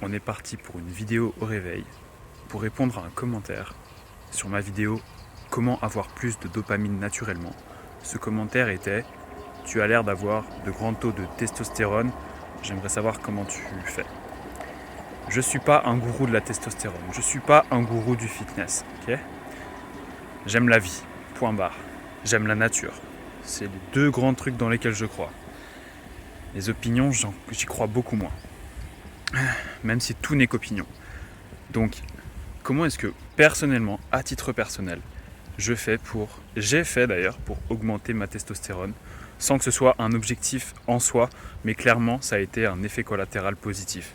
on est parti pour une vidéo au réveil pour répondre à un commentaire sur ma vidéo comment avoir plus de dopamine naturellement. Ce commentaire était: tu as l'air d'avoir de grands taux de testostérone, j'aimerais savoir comment tu fais. Je suis pas un gourou de la testostérone, je suis pas un gourou du fitness, ok? J'aime la vie, point barre. J'aime la nature. C'est les deux grands trucs dans lesquels je crois. Les opinions, j'y crois beaucoup moins. Même si tout n'est qu'opinion. Donc, comment est-ce que personnellement, à titre personnel, j'ai fait d'ailleurs pour augmenter ma testostérone, sans que ce soit un objectif en soi, mais clairement ça a été un effet collatéral positif.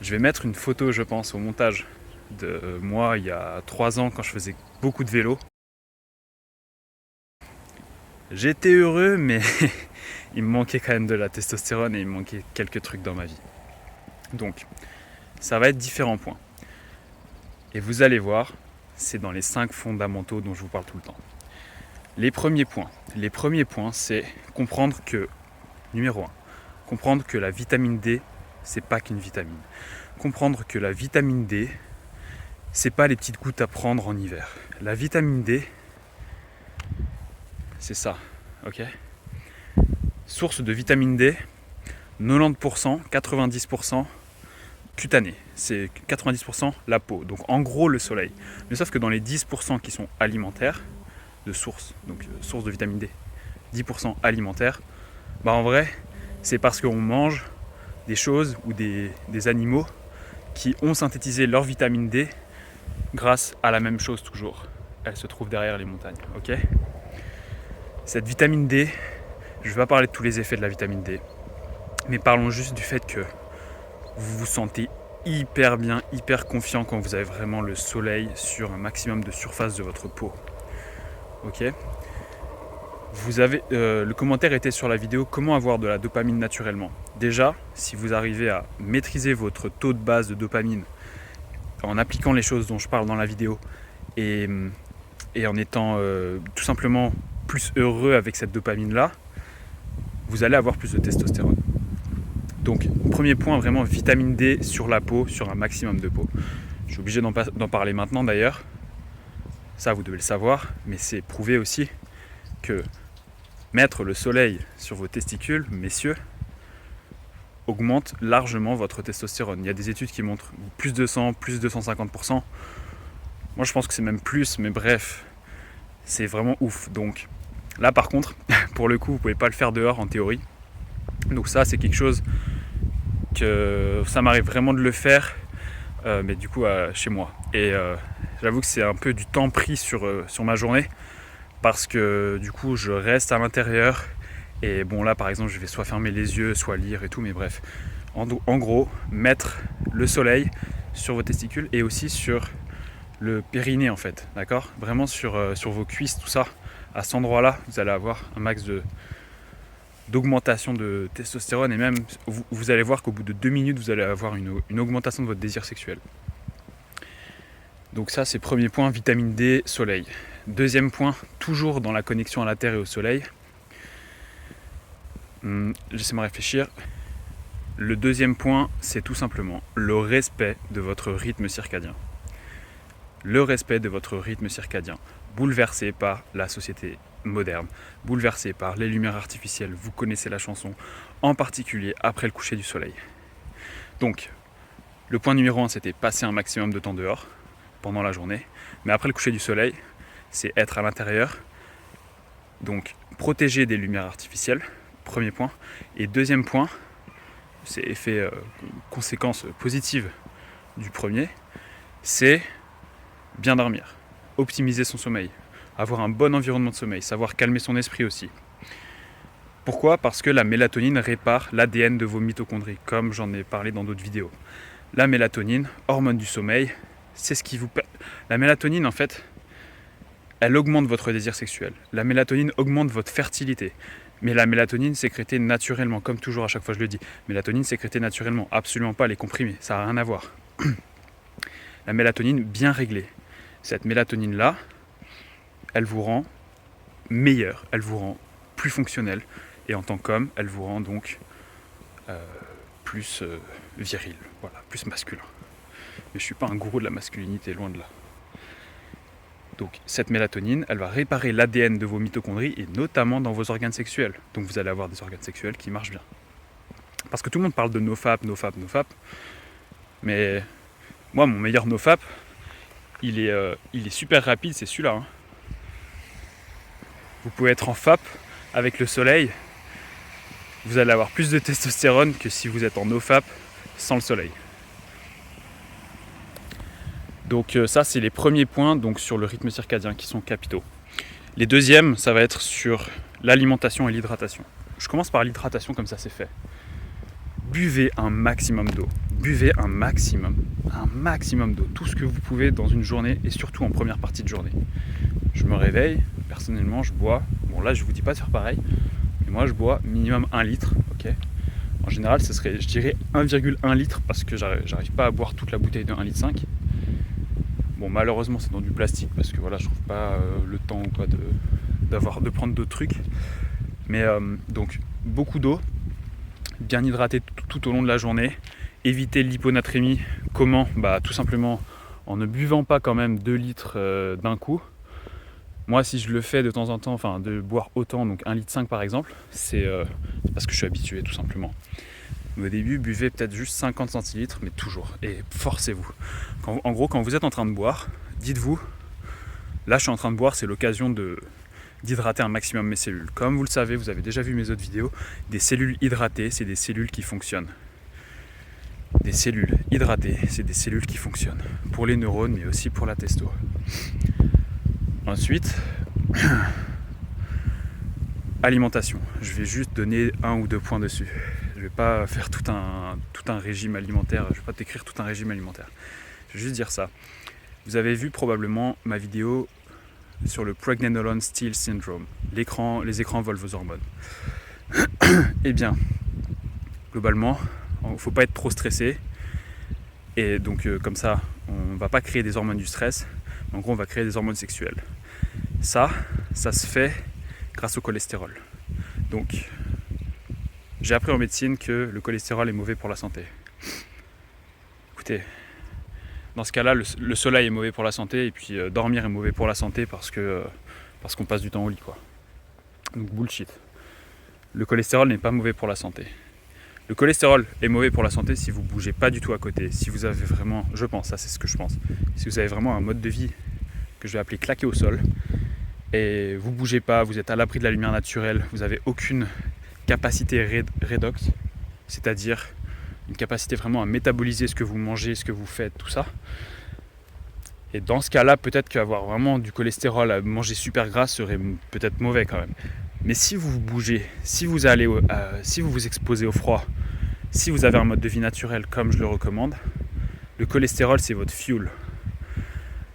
Je vais mettre une photo, je pense, au montage de moi il y a 3 ans quand je faisais beaucoup de vélo. J'étais heureux, mais il me manquait quand même de la testostérone et il me manquait quelques trucs dans ma vie. Donc, ça va être différents points. Et vous allez voir, c'est dans les 5 fondamentaux dont je vous parle tout le temps. Les premiers points, c'est comprendre que, numéro 1, comprendre que la vitamine D, c'est pas qu'une vitamine. Comprendre que la vitamine D, c'est pas les petites gouttes à prendre en hiver. La vitamine D, c'est ça, ok? Source de vitamine D, 90%, 90% cutanée. C'est 90% la peau. Donc en gros le soleil. Mais sauf que dans les 10% qui sont alimentaires, de source, donc source de vitamine D, 10% alimentaires, bah en vrai, c'est parce qu'on mange des choses ou des animaux qui ont synthétisé leur vitamine D grâce à la même chose toujours. Elle se trouve derrière les montagnes, ok? Cette vitamine D, je ne vais pas parler de tous les effets de la vitamine D, mais parlons juste du fait que vous vous sentez hyper bien, hyper confiant quand vous avez vraiment le soleil sur un maximum de surface de votre peau. Ok? Le commentaire était sur la vidéo comment avoir de la dopamine naturellement. Déjà, si vous arrivez à maîtriser votre taux de base de dopamine en appliquant les choses dont je parle dans la vidéo et en étant tout simplement plus heureux avec cette dopamine là, vous allez avoir plus de testostérone. Donc premier point, vraiment vitamine D sur la peau, sur un maximum de peau. Je suis obligé d'en parler maintenant d'ailleurs, ça vous devez le savoir, mais c'est prouvé aussi que mettre le soleil sur vos testicules, messieurs, augmente largement votre testostérone. Il y a des études qui montrent plus de 100, plus de 250%. Moi je pense que c'est même plus, mais bref, c'est vraiment ouf. Donc là par contre, pour le coup, vous pouvez pas le faire dehors en théorie. Donc ça c'est quelque chose que ça m'arrive vraiment de le faire, mais du coup chez moi. Et j'avoue que c'est un peu du temps pris sur ma journée, parce que du coup je reste à l'intérieur. Et bon là par exemple je vais soit fermer les yeux, soit lire et tout, mais bref. En gros, mettre le soleil sur vos testicules et aussi sur le périnée en fait, d'accord? Vraiment sur vos cuisses, tout ça. À cet endroit-là, vous allez avoir un max d'augmentation de testostérone, et même vous allez voir qu'au bout de 2 minutes, vous allez avoir une augmentation de votre désir sexuel. Donc ça c'est premier point, vitamine D, soleil. Deuxième point, toujours dans la connexion à la Terre et au soleil. Laissez-moi réfléchir. Le deuxième point, c'est tout simplement le respect de votre rythme circadien. Le respect de votre rythme circadien, bouleversé par la société moderne, bouleversé par les lumières artificielles, vous connaissez la chanson, en particulier après le coucher du soleil. Donc, le point numéro 1, c'était passer un maximum de temps dehors pendant la journée, mais après le coucher du soleil, c'est être à l'intérieur, donc protéger des lumières artificielles, premier point. Et deuxième point, c'est effet conséquence positive du premier, c'est bien dormir, optimiser son sommeil, avoir un bon environnement de sommeil, savoir calmer son esprit aussi. Pourquoi? Parce que la mélatonine répare l'ADN de vos mitochondries, comme j'en ai parlé dans d'autres vidéos. La mélatonine, hormone du sommeil, c'est ce qui vous... La mélatonine, en fait, elle augmente votre désir sexuel. La mélatonine augmente votre fertilité. Mais la mélatonine sécrétée naturellement, comme toujours à chaque fois je le dis. Mélatonine sécrétée naturellement, absolument pas les comprimés, ça n'a rien à voir. La mélatonine bien réglée. Cette mélatonine-là, elle vous rend meilleur, elle vous rend plus fonctionnel. Et en tant qu'homme, elle vous rend donc plus viril, voilà, plus masculin. Mais je suis pas un gourou de la masculinité, loin de là. Donc cette mélatonine, elle va réparer l'ADN de vos mitochondries et notamment dans vos organes sexuels. Donc vous allez avoir des organes sexuels qui marchent bien. Parce que tout le monde parle de nofap, mais moi mon meilleur nofap, il est super rapide, c'est celui-là. Hein. Vous pouvez être en FAP avec le soleil, vous allez avoir plus de testostérone que si vous êtes en nofap sans le soleil. Donc ça c'est les premiers points donc, sur le rythme circadien qui sont capitaux. Les deuxièmes, ça va être sur l'alimentation et l'hydratation. Je commence par l'hydratation comme ça c'est fait. Buvez un maximum d'eau. Buvez un maximum d'eau. Tout ce que vous pouvez dans une journée et surtout en première partie de journée. Je me réveille, personnellement je bois, bon là je vous dis pas de faire pareil, mais moi je bois minimum 1 litre, ok. En général ce serait, je dirais 1,1 litre parce que j'arrive pas à boire toute la bouteille de 1,5 litre. Bon malheureusement c'est dans du plastique parce que voilà je trouve pas le temps ou quoi de prendre d'autres trucs. Mais donc beaucoup d'eau, bien hydraté tout au long de la journée, éviter l'hyponatrémie. Comment ? Bah tout simplement en ne buvant pas quand même 2 litres d'un coup. Moi si je le fais de temps en temps, enfin de boire autant, donc 1,5 litre par exemple, c'est parce que je suis habitué tout simplement. Au début, buvez peut-être juste 50 centilitres, mais toujours. Et forcez-vous. En gros, quand vous êtes en train de boire, dites-vous, là je suis en train de boire, c'est l'occasion d'hydrater un maximum mes cellules. Comme vous le savez, vous avez déjà vu mes autres vidéos, des cellules hydratées, c'est des cellules qui fonctionnent. Des cellules hydratées, c'est des cellules qui fonctionnent. Pour les neurones, mais aussi pour la testo. Ensuite, alimentation. Je vais juste donner 1 ou 2 points dessus. Je vais pas faire tout un régime alimentaire, je vais pas t'écrire tout un régime alimentaire. Je vais juste dire ça. Vous avez vu probablement ma vidéo sur le Pregnenolone Steal Syndrome. Les écrans volent vos hormones. Eh bien, globalement, il ne faut pas être trop stressé. Et donc comme ça, on ne va pas créer des hormones du stress. En gros, on va créer des hormones sexuelles. Ça se fait grâce au cholestérol. Donc, j'ai appris en médecine que le cholestérol est mauvais pour la santé. Écoutez, dans ce cas-là, le soleil est mauvais pour la santé et puis dormir est mauvais pour la santé parce qu'on passe du temps au lit, quoi. Donc bullshit. Le cholestérol n'est pas mauvais pour la santé. Le cholestérol est mauvais pour la santé si vous ne bougez pas du tout à côté. Si vous avez vraiment, je pense, ça c'est ce que je pense, si vous avez vraiment un mode de vie que je vais appeler claqué au sol et vous ne bougez pas, vous êtes à l'abri de la lumière naturelle, vous n'avez aucune capacité redox, c'est-à-dire une capacité vraiment à métaboliser ce que vous mangez, ce que vous faites, tout ça. Et dans ce cas-là, peut-être qu'avoir vraiment du cholestérol à manger super gras serait peut-être mauvais quand même. Mais si vous bougez, si vous vous exposez au froid, si vous avez un mode de vie naturel comme je le recommande, le cholestérol c'est votre fuel.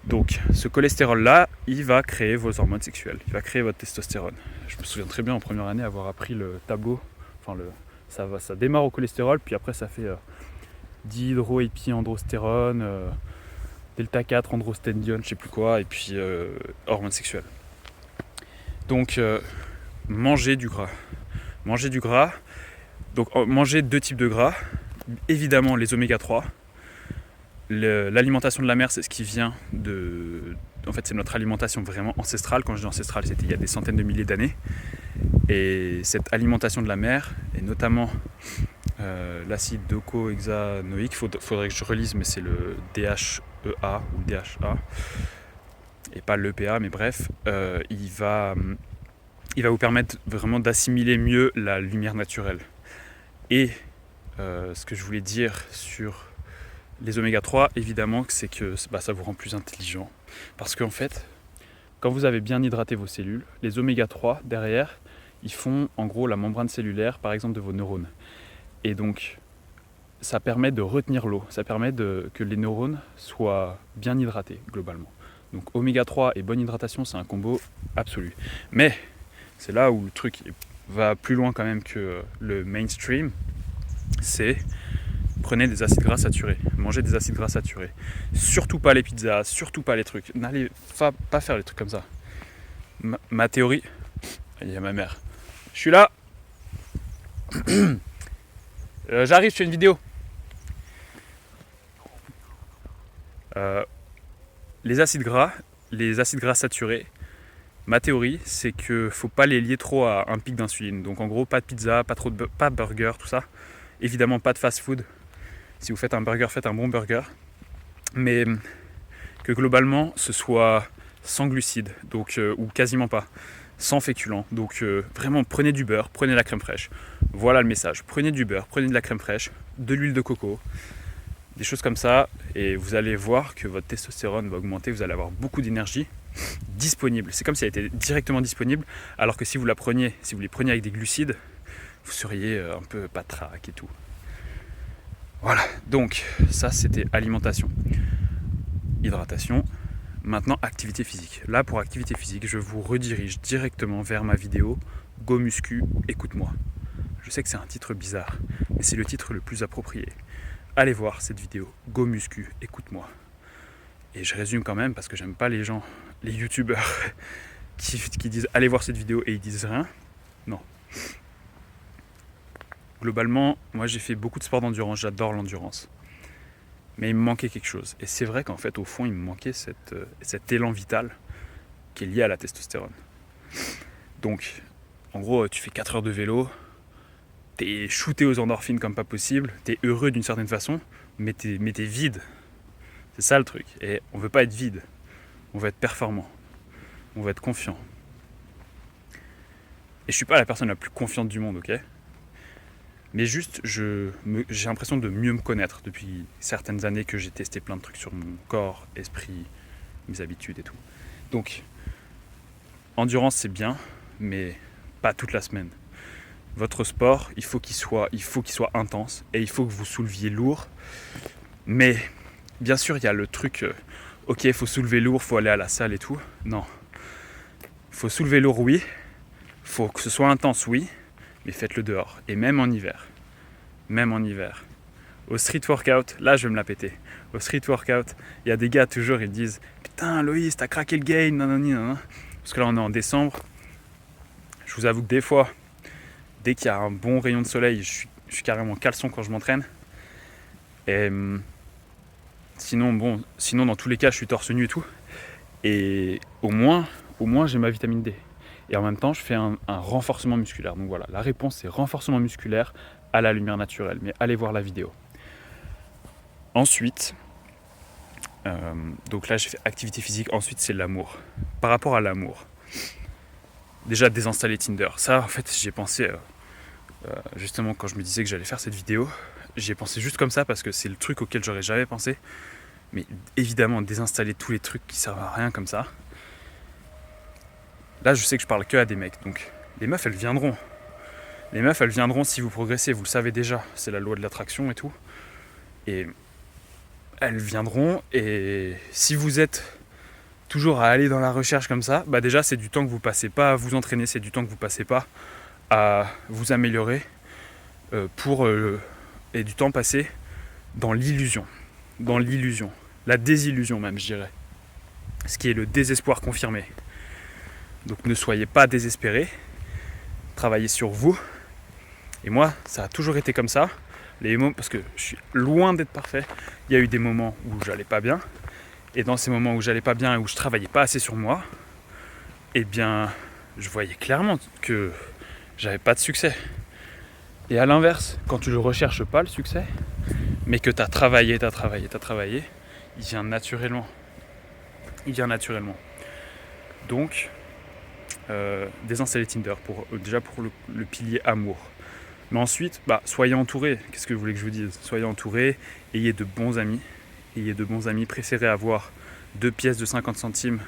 Donc ce cholestérol-là, il va créer vos hormones sexuelles, il va créer votre testostérone. Je me souviens très bien en première année avoir appris le tableau, ça démarre au cholestérol, puis après ça fait dihydroépiandrostérone, delta 4, androstendione, je sais plus quoi, et puis hormones sexuelles. Donc manger du gras. Donc manger 2 types de gras, évidemment les oméga 3. L'alimentation de la mer, c'est ce qui vient de... En fait, c'est notre alimentation vraiment ancestrale. Quand je dis ancestrale, c'était il y a des centaines de milliers d'années. Et cette alimentation de la mer, et notamment l'acide docosahexaénoïque, faudrait que je relise, mais c'est le DHEA ou DHA, et pas l'EPA, mais bref, il va vous permettre vraiment d'assimiler mieux la lumière naturelle. Et ce que je voulais dire sur les oméga 3, évidemment, c'est que ça vous rend plus intelligent. Parce qu'en fait, quand vous avez bien hydraté vos cellules, les oméga 3, derrière, ils font en gros la membrane cellulaire, par exemple, de vos neurones. Et donc, ça permet de retenir l'eau, ça permet que les neurones soient bien hydratés, globalement. Donc, oméga 3 et bonne hydratation, c'est un combo absolu. Mais, c'est là où le truc va plus loin quand même que le mainstream, c'est... Prenez des acides gras saturés, mangez des acides gras saturés. Surtout pas les pizzas, surtout pas les trucs. N'allez pas faire les trucs comme ça. Ma théorie... Il y a ma mère. Je suis là. J'arrive, je fais une vidéo. Les acides gras saturés, ma théorie, c'est qu'il ne faut pas les lier trop à un pic d'insuline. Donc en gros, pas de pizza, pas de burger, tout ça. Évidemment, pas de fast-food. Si vous faites un burger, faites un bon burger. Mais que globalement, ce soit sans glucides, donc, ou quasiment pas, sans féculents. Donc vraiment, prenez du beurre, prenez la crème fraîche. Voilà le message. Prenez du beurre, prenez de la crème fraîche, de l'huile de coco, des choses comme ça, et vous allez voir que votre testostérone va augmenter, vous allez avoir beaucoup d'énergie disponible. C'est comme si elle était directement disponible, alors que si vous les preniez avec des glucides, vous seriez un peu patraque et tout. Voilà, donc ça c'était alimentation, hydratation. Maintenant, activité physique. Là, pour activité physique, je vous redirige directement vers ma vidéo Go Muscu, écoute-moi. Je sais que c'est un titre bizarre, mais c'est le titre le plus approprié. Allez voir cette vidéo Go Muscu, écoute-moi. Et je résume quand même parce que j'aime pas les gens, les youtubeurs qui disent allez voir cette vidéo et ils disent rien. Non. Globalement, moi j'ai fait beaucoup de sport d'endurance, j'adore l'endurance. Mais il me manquait quelque chose. Et c'est vrai qu'en fait, au fond, il me manquait cet élan vital qui est lié à la testostérone. Donc, en gros, tu fais 4 heures de vélo, t'es shooté aux endorphines comme pas possible, t'es heureux d'une certaine façon, mais t'es vide. C'est ça le truc. Et on veut pas être vide. On veut être performant. On veut être confiant. Et je suis pas la personne la plus confiante du monde, ok ? Mais juste, j'ai l'impression de mieux me connaître depuis certaines années que j'ai testé plein de trucs sur mon corps, esprit, mes habitudes et tout. Donc, endurance c'est bien, mais pas toute la semaine. Votre sport, il faut qu'il soit intense et il faut que vous souleviez lourd. Mais bien sûr, il y a le truc, ok, il faut soulever lourd, il faut aller à la salle et tout. Non. Il faut soulever lourd, oui. Il faut que ce soit intense, oui. Mais faites-le dehors. Et même en hiver. Même en hiver. Au street workout, là je vais me la péter. Au street workout, il y a des gars toujours, ils disent putain Loïs, t'as craqué le gain, nanani, nanana. Parce que là on est en décembre. Je vous avoue que des fois, dès qu'il y a un bon rayon de soleil, je suis carrément caleçon quand je m'entraîne. Et sinon dans tous les cas, je suis torse nu et tout. Et au moins j'ai ma vitamine D. Et en même temps, je fais un renforcement musculaire. Donc voilà, la réponse c'est renforcement musculaire à la lumière naturelle. Mais allez voir la vidéo. Ensuite, donc là j'ai fait activité physique. Ensuite c'est l'amour. Par rapport à l'amour, déjà désinstaller Tinder. Ça en fait j'y ai pensé justement quand je me disais que j'allais faire cette vidéo. J'y ai pensé juste comme ça parce que c'est le truc auquel j'aurais jamais pensé. Mais évidemment désinstaller tous les trucs qui servent à rien comme ça. Là, je sais que je parle que à des mecs, donc les meufs, elles viendront. Les meufs, elles viendront si vous progressez, vous le savez déjà, c'est la loi de l'attraction et tout. Et elles viendront, et si vous êtes toujours à aller dans la recherche comme ça, bah déjà, c'est du temps que vous passez pas à vous entraîner, c'est du temps que vous passez pas à vous améliorer et du temps passé dans l'illusion, la désillusion même, je dirais. Ce qui est le désespoir confirmé. Donc ne soyez pas désespérés, travaillez sur vous. Et moi, ça a toujours été comme ça. Parce que je suis loin d'être parfait. Il y a eu des moments où j'allais pas bien. Et dans ces moments où j'allais pas bien et où je travaillais pas assez sur moi, eh bien, je voyais clairement que j'avais pas de succès. Et à l'inverse, quand tu ne recherches pas le succès, mais que tu as travaillé, il vient naturellement. Donc, désinstaller Tinder déjà pour le pilier amour. Mais ensuite, soyez entourés. Qu'est-ce que vous voulez que je vous dise ? Soyez entourés, ayez de bons amis. Préférez avoir 2 pièces de 50 centimes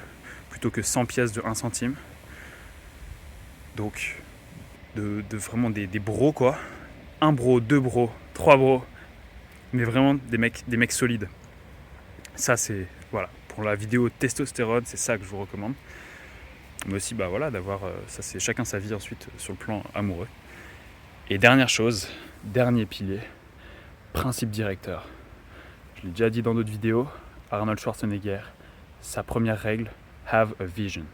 plutôt que 100 pièces de 1 centime. Donc, de vraiment des bros, quoi. 1 bro, 2 bros, 3 bros. Mais vraiment des mecs solides. Ça, c'est, voilà, pour la vidéo testostérone, c'est ça que je vous recommande. Mais aussi, d'avoir, ça c'est chacun sa vie ensuite sur le plan amoureux. Et dernière chose, dernier pilier, principe directeur. Je l'ai déjà dit dans d'autres vidéos, Arnold Schwarzenegger, sa première règle, have a vision.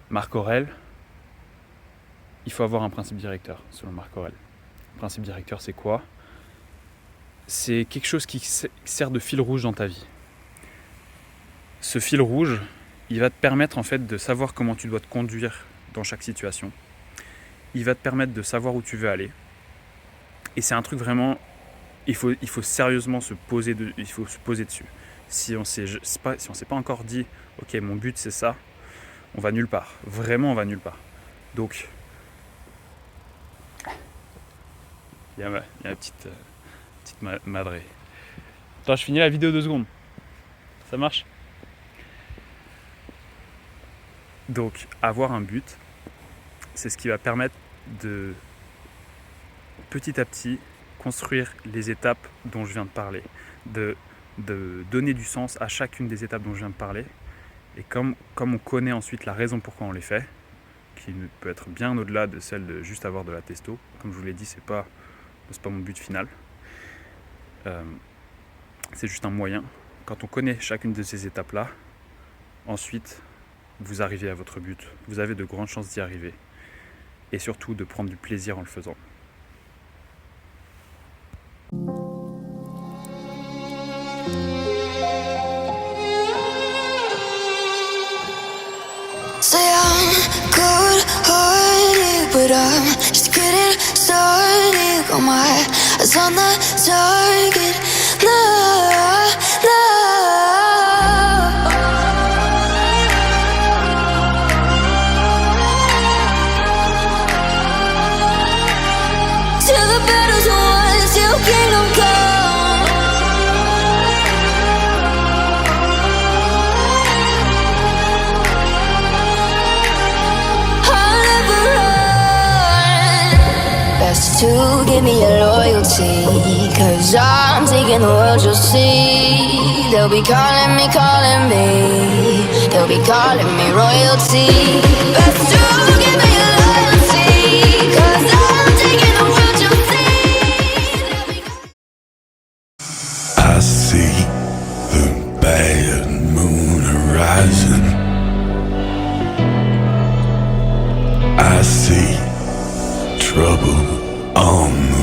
Marc Aurèle, il faut avoir un principe directeur, selon Marc Aurèle. Le principe directeur, c'est quoi ? c'est quelque chose qui sert de fil rouge dans ta vie. Ce fil rouge, il va te permettre en fait de savoir comment tu dois te conduire dans chaque situation. Il va te permettre de savoir où tu veux aller. Et c'est un truc vraiment, il faut sérieusement se poser dessus. Si on s'est pas encore dit, ok, mon but c'est ça, on va nulle part. Vraiment, on va nulle part. Donc, il y a ma petite madrée. Attends, je finis la vidéo 2 secondes. Ça marche? Donc, avoir un but, c'est ce qui va permettre de petit à petit construire les étapes dont je viens de parler, de donner du sens à chacune des étapes dont je viens de parler. Et comme on connaît ensuite la raison pourquoi on les fait, qui peut être bien au-delà de celle de juste avoir de la testo, comme je vous l'ai dit, c'est pas mon but final. C'est juste un moyen. Quand on connaît chacune de ces étapes-là, ensuite, vous arrivez à votre but. Vous avez de grandes chances d'y arriver. Et surtout, de prendre du plaisir en le faisant. Say I'm good-hearted, but I'm just getting started. Got my eyes on the target. No, till the battle's won, till kingdom come. To give me your loyalty, 'cause I'm taking the world, you'll see. They'll be calling me, they'll be calling me royalty. Best to give me your loyalty, 'cause I'm taking the world, you'll see. I see the bad moon rising. I see trouble on the